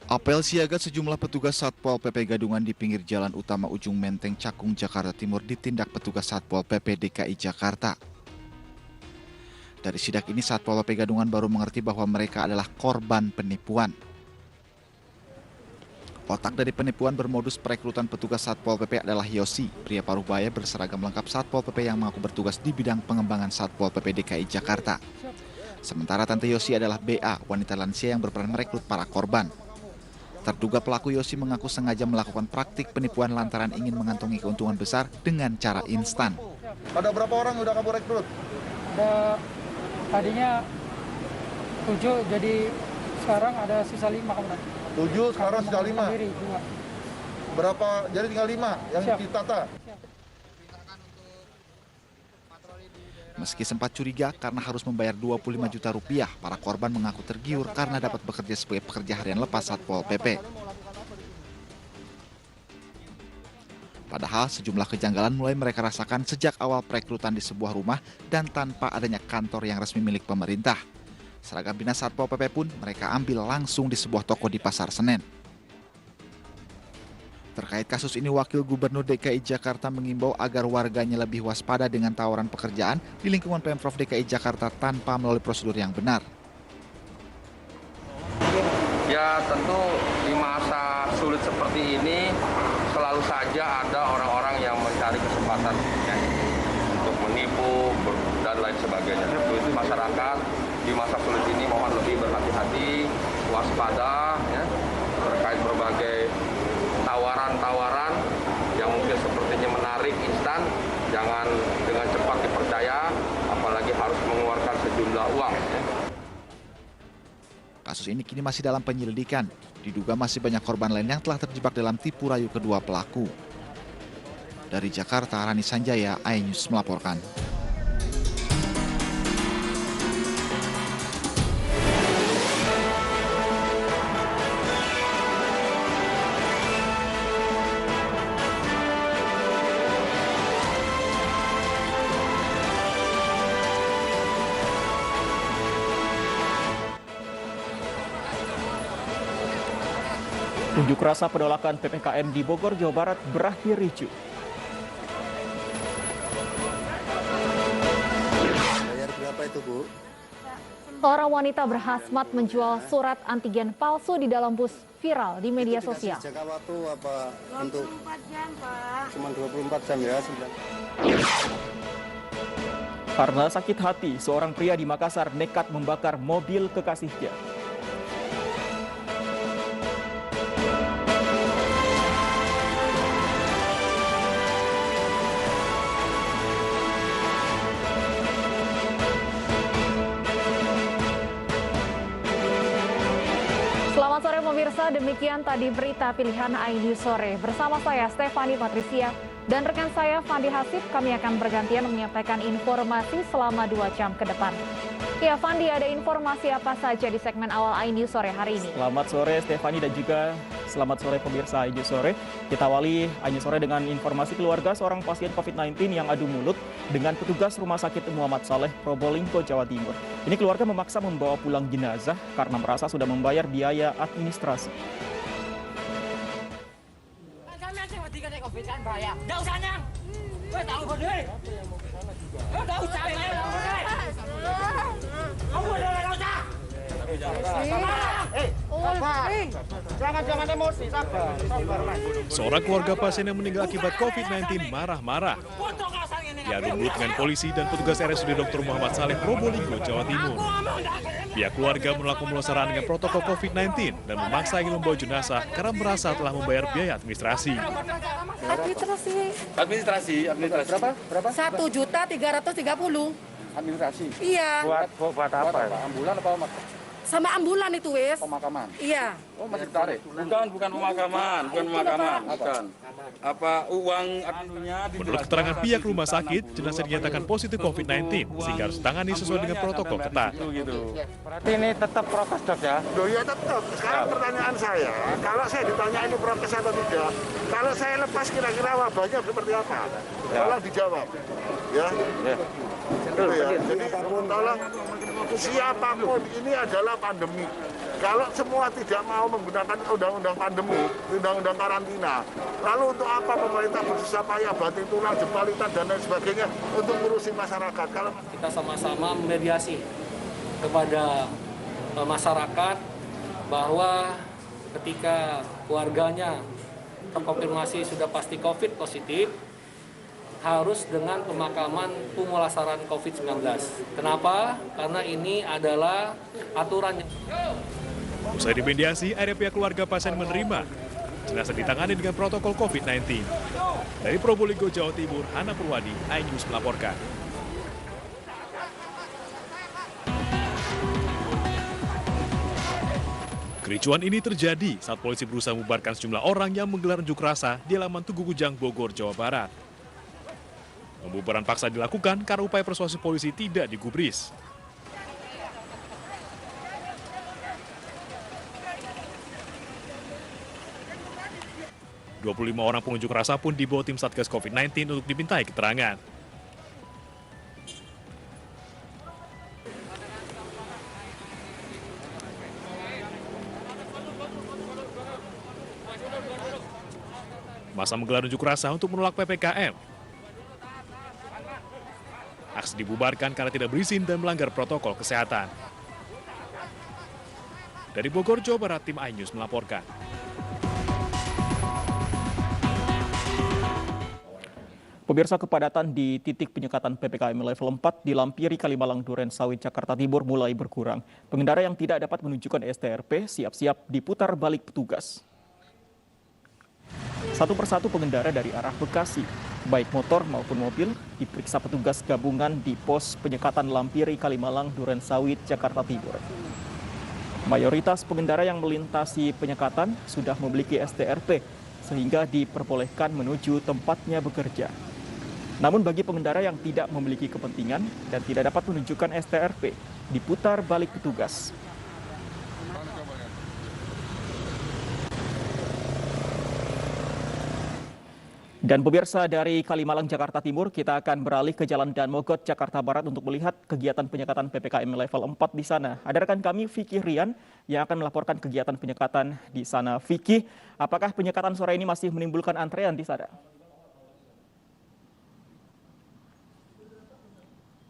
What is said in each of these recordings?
Apel siaga sejumlah petugas Satpol PP Gadungan di pinggir jalan utama Ujung Menteng, Cakung, Jakarta Timur ditindak petugas Satpol PP DKI Jakarta. Dari sidak ini, Satpol PP Gadungan baru mengerti bahwa mereka adalah korban penipuan. Otak dari penipuan bermodus perekrutan petugas Satpol PP adalah Yosi, pria paruh baya berseragam lengkap Satpol PP yang mengaku bertugas di bidang pengembangan Satpol PP DKI Jakarta. Sementara Tante Yosi adalah BA, wanita lansia yang berperan merekrut para korban. Terduga pelaku Yosi mengaku sengaja melakukan praktik penipuan lantaran ingin mengantongi keuntungan besar dengan cara instan. Ada berapa orang udah kamu rekrut? Tadinya 7, jadi sekarang ada sisa 5 komandan. 7, sekarang sisa 5. Berapa? Jadi tinggal 5 yang ditata. Meski sempat curiga karena harus membayar 25 juta rupiah, para korban mengaku tergiur karena dapat bekerja sebagai pekerja harian lepas Satpol PP. Padahal sejumlah kejanggalan mulai mereka rasakan sejak awal perekrutan di sebuah rumah dan tanpa adanya kantor yang resmi milik pemerintah. Seragam dinas Satpol PP pun mereka ambil langsung di sebuah toko di Pasar Senen. Terkait kasus ini, Wakil Gubernur DKI Jakarta mengimbau agar warganya lebih waspada dengan tawaran pekerjaan di lingkungan Pemprov DKI Jakarta tanpa melalui prosedur yang benar. Ya tentu di masa sulit seperti ini selalu saja ada orang-orang yang mencari kesempatan ya, untuk menipu dan lain sebagainya. Itu masyarakat di masa sulit ini mohon lebih berhati-hati, waspada ya, terkait berbagai tawaran-tawaran yang mungkin sepertinya menarik instan, jangan dengan cepat dipercaya, apalagi harus mengeluarkan sejumlah uang. Ya. Kasus ini kini masih dalam penyelidikan. Diduga masih banyak korban lain yang telah terjebak dalam tipu rayu kedua pelaku. Dari Jakarta, Rani Sanjaya, iNews melaporkan. Unjuk rasa penolakan PPKM di Bogor, Jawa Barat berakhir ricuh. Bayar berapa itu, Bu? Seorang wanita berhasmat menjual surat antigen palsu di dalam bus viral di media sosial. Jangka waktu apa untuk 24 jam, Pak. cuma 24 jam ya, 9. Karena sakit hati, seorang pria di Makassar nekat membakar mobil kekasihnya. Selamat sore pemirsa, demikian tadi berita pilihan iNews Sore. Bersama saya Stefani Patricia dan rekan saya Fandi Hasib, kami akan bergantian menyampaikan informasi selama 2 jam ke depan. Ya Fandi, ada informasi apa saja di segmen awal iNews Sore hari ini? Selamat sore Stefani dan juga selamat sore pemirsa iNews Sore. Kita awali iNews Sore dengan informasi keluarga seorang pasien COVID-19 yang adu mulut dengan petugas Rumah Sakit Muhammad Saleh, Probolinggo, Jawa Timur. Ini keluarga memaksa membawa pulang jenazah karena merasa sudah membayar biaya administrasi. Seorang keluarga pasien yang meninggal akibat COVID-19 marah-marah. Diadu mulut dengan polisi dan petugas RSUD Dr. Muhammad Saleh, Probolinggo, Jawa Timur. Pihak keluarga menolak pemulasaran dengan protokol COVID-19 dan memaksa ingin membawa jenazah karena merasa telah membayar biaya administrasi. Administrasi. Berapa? 1.330.000. Administrasi. Iya. Buat apa? Ambulan apa Sama ambulan itu, wes. pemakaman? Iya. Oh, masih ditarik. Bukan pemakaman, bukan. Menurut keterangan pihak rumah sakit, jenazah dinyatakan positif COVID-19 sehingga harus ditangani sesuai dengan protokol ketat. Berarti ini tetap prokes, Dok, ya? Loh ya tetap. Sekarang pertanyaan saya, kalau saya ditanya ini prokes atau tidak, kalau saya lepas kira-kira wabahnya seperti apa? Tolong dijawab. Ya. Gitu ya. Jadi tolong siapapun, ini adalah pandemi. Kalau semua tidak mau menggunakan undang-undang pandemi, undang-undang karantina, lalu untuk apa pemerintah bersusah payah banting tulang, jempalitan dan lain sebagainya untuk ngurusin masyarakat? Kalau kita sama-sama memediasi kepada masyarakat bahwa ketika keluarganya terkonfirmasi sudah pasti COVID positif, harus dengan pemakaman pemulasaran COVID-19. Kenapa? Karena ini adalah aturan. Usai dimediasi, akhirnya pihak keluarga pasien menerima. Jenazah ditangani dengan protokol COVID-19. Dari Probolinggo, Jawa Timur, Hana Purwadi, iNews melaporkan. Kericuan ini terjadi saat polisi berusaha membubarkan sejumlah orang yang menggelar unjuk rasa di halaman Tugu Kujang, Bogor, Jawa Barat. Pembubaran paksa dilakukan karena upaya persuasi polisi tidak digubris. ...25 orang pengunjuk rasa pun dibawa tim Satgas COVID-19 untuk dimintai keterangan. Masa menggelar unjuk rasa untuk menolak PPKM. Aksi dibubarkan karena tidak berizin dan melanggar protokol kesehatan. Dari Bogor, Jawa Barat, tim iNews melaporkan. Pemirsa, kepadatan di titik penyekatan PPKM level 4 di Lampiri, Kalimalang, Durensawit, Jakarta Timur mulai berkurang. Pengendara yang tidak dapat menunjukkan STRP siap-siap diputar balik petugas. Satu persatu pengendara dari arah Bekasi, baik motor maupun mobil, diperiksa petugas gabungan di pos penyekatan Lampiri, Kalimalang, Durensawit, Jakarta Timur. Mayoritas pengendara yang melintasi penyekatan sudah memiliki STRP, sehingga diperbolehkan menuju tempatnya bekerja. Namun bagi pengendara yang tidak memiliki kepentingan dan tidak dapat menunjukkan STRP, diputar balik petugas. Dan pemirsa, dari Kalimalang, Jakarta Timur, kita akan beralih ke Jalan Dan Mogot, Jakarta Barat untuk melihat kegiatan penyekatan PPKM level 4 di sana. Ada rekan kami, Vicky Rian, yang akan melaporkan kegiatan penyekatan di sana. Vicky, apakah penyekatan sore ini masih menimbulkan antrean di sana?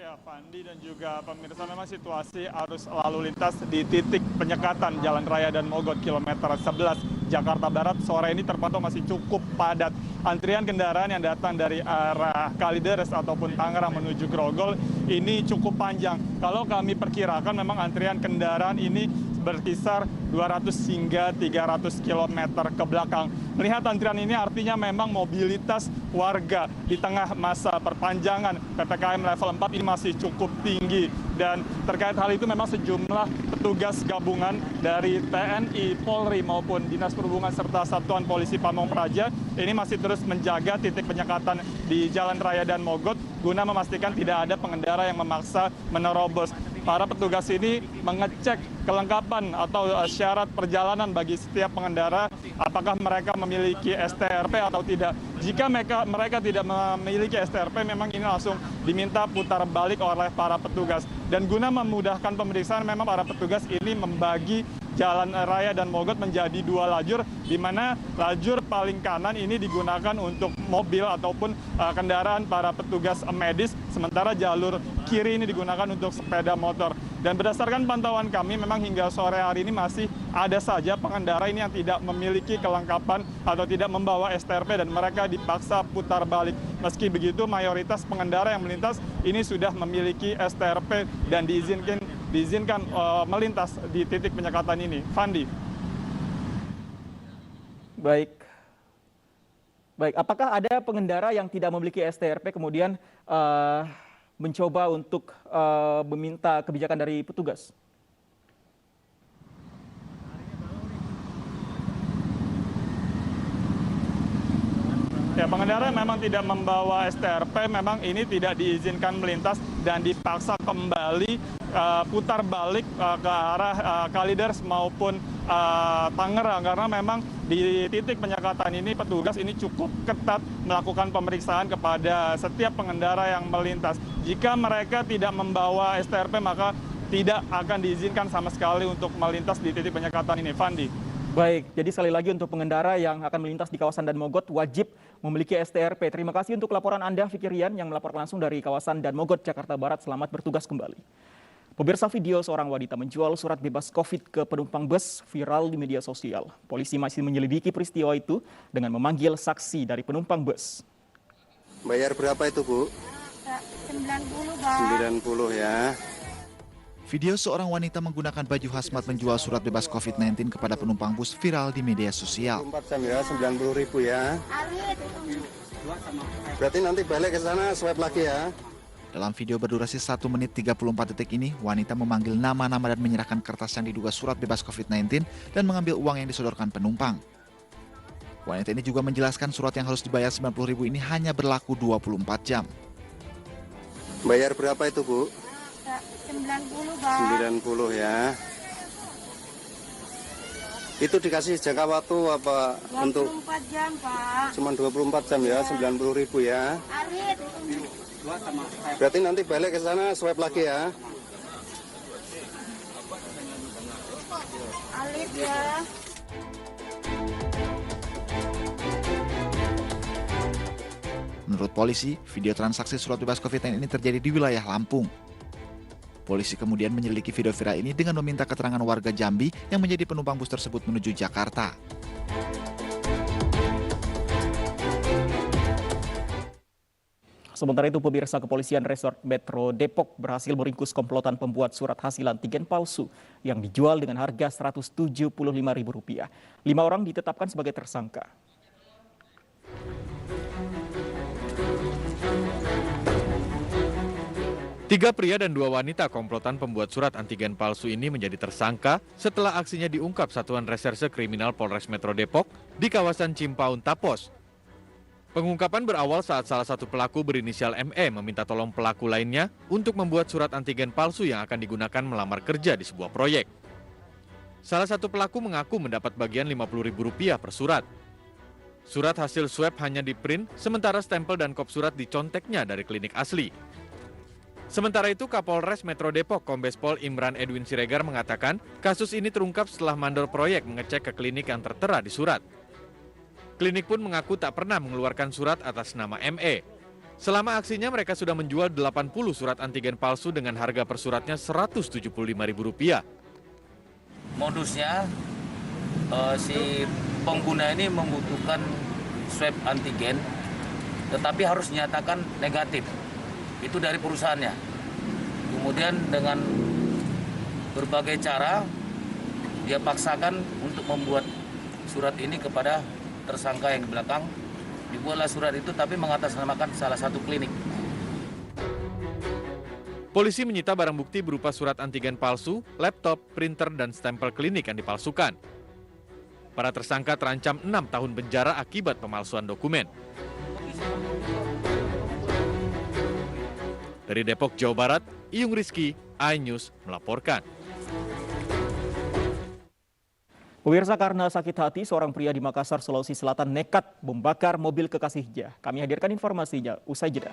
Ya, Fandi dan juga pemirsa, memang situasi arus lalu lintas di titik penyekatan Jalan Raya Dan Mogot kilometer 11 Jakarta Barat sore ini terpantau masih cukup padat. Antrian kendaraan yang datang dari arah Kalideres ataupun Tangerang menuju Grogol ini cukup panjang. Kalau kami perkirakan memang antrian kendaraan ini berkisar 200 hingga 300 km ke belakang. Melihat antrian ini artinya memang mobilitas warga di tengah masa perpanjangan PPKM level 4 ini masih cukup tinggi. Dan terkait hal itu memang sejumlah petugas gabungan dari TNI, Polri maupun Dinas Perhubungan serta Satuan Polisi Pamong Praja ini masih terus menjaga titik penyekatan di Jalan Raya Dan Mogot guna memastikan tidak ada pengendara yang memaksa menerobos. Para petugas ini mengecek kelengkapan atau syarat perjalanan bagi setiap pengendara, apakah mereka memiliki STRP atau tidak. Jika mereka tidak memiliki STRP, memang ini langsung diminta putar balik oleh para petugas. Dan guna memudahkan pemeriksaan, memang para petugas ini membagi Jalan Raya Dan Mogot menjadi dua lajur, di mana lajur paling kanan ini digunakan untuk mobil ataupun kendaraan para petugas medis, sementara jalur kiri ini digunakan untuk sepeda motor. Dan berdasarkan pantauan kami, memang hingga sore hari ini masih ada saja pengendara ini yang tidak memiliki kelengkapan atau tidak membawa STRP dan mereka dipaksa putar balik. Meski begitu, mayoritas pengendara yang melintas ini sudah memiliki STRP dan diizinkan melintas di titik penyekatan ini. Fandi. Baik, apakah ada pengendara yang tidak memiliki STRP kemudian mencoba untuk meminta kebijakan dari petugas? Ya, pengendara memang tidak membawa STRP, memang ini tidak diizinkan melintas dan dipaksa kembali putar balik ke arah Kalideres maupun Tangerang, karena memang di titik penyekatan ini petugas ini cukup ketat melakukan pemeriksaan kepada setiap pengendara yang melintas. Jika mereka tidak membawa STRP maka tidak akan diizinkan sama sekali untuk melintas di titik penyekatan ini. Fandi. Baik, jadi sekali lagi untuk pengendara yang akan melintas di kawasan Dan Mogot wajib memiliki STRP. Terima kasih untuk laporan Anda, Fikri Rian, yang melaporkan langsung dari kawasan Dan Mogot, Jakarta Barat. Selamat bertugas kembali. Pemirsa, video seorang wanita menjual surat bebas COVID ke penumpang bus viral di media sosial. Polisi masih menyelidiki peristiwa itu dengan memanggil saksi dari penumpang bus. Bayar berapa itu, Bu? 90, Bang. 90 ya. Video seorang wanita menggunakan baju hazmat menjual surat bebas COVID-19 kepada penumpang bus viral di media sosial. 4 jam ya, 90.000 ya. Berarti nanti balik ke sana swab lagi ya. Dalam video berdurasi 1 menit 34 detik ini, wanita memanggil nama-nama dan menyerahkan kertas yang diduga surat bebas COVID-19 dan mengambil uang yang disodorkan penumpang. Wanita ini juga menjelaskan surat yang harus dibayar 90.000 ini hanya berlaku 24 jam. Bayar berapa itu, Bu? 90, Bang. 90 ya. Itu dikasih jangka waktu apa 24 untuk? jam, Pak. Cuma 24 jam ya, 90.000 ya. Berarti nanti balik ke sana swab lagi ya. Alif ya. Menurut polisi, video transaksi surat bebas COVID-19 ini terjadi di wilayah Lampung. Polisi kemudian menyelidiki video viral ini dengan meminta keterangan warga Jambi yang menjadi penumpang bus tersebut menuju Jakarta. Sementara itu, pemirsa, kepolisian Resort Metro Depok berhasil meringkus komplotan pembuat surat hasil antigen palsu yang dijual dengan harga Rp175.000. 5 orang ditetapkan sebagai tersangka. Tiga pria dan 2 wanita komplotan pembuat surat antigen palsu ini menjadi tersangka setelah aksinya diungkap Satuan Reserse Kriminal Polres Metro Depok di kawasan Cimpaun Tapos. Pengungkapan berawal saat salah satu pelaku berinisial ME meminta tolong pelaku lainnya untuk membuat surat antigen palsu yang akan digunakan melamar kerja di sebuah proyek. Salah satu pelaku mengaku mendapat bagian Rp50.000 per surat. Surat hasil swab hanya di-print, sementara stempel dan kop surat diconteknya dari klinik asli. Sementara itu, Kapolres Metro Depok Kombes Pol Imran Edwin Siregar mengatakan kasus ini terungkap setelah mandor proyek mengecek ke klinik yang tertera di surat. Klinik pun mengaku tak pernah mengeluarkan surat atas nama ME. Selama aksinya mereka sudah menjual 80 surat antigen palsu dengan harga per suratnya Rp175.000. Modusnya si pengguna ini membutuhkan swab antigen tetapi harus dinyatakan negatif. Itu dari perusahaannya. Kemudian dengan berbagai cara dia paksakan untuk membuat surat ini kepada tersangka yang di belakang. Dibuatlah surat itu tapi mengatasnamakan salah satu klinik. Polisi menyita barang bukti berupa surat antigen palsu, laptop, printer, dan stempel klinik yang dipalsukan. Para tersangka terancam 6 tahun penjara akibat pemalsuan dokumen. Dari Depok, Jawa Barat, Iyung Rizky, iNews melaporkan. Pemirsa, karena sakit hati, seorang pria di Makassar, Sulawesi Selatan nekat membakar mobil kekasihnya. Kami hadirkan informasinya usai jeda.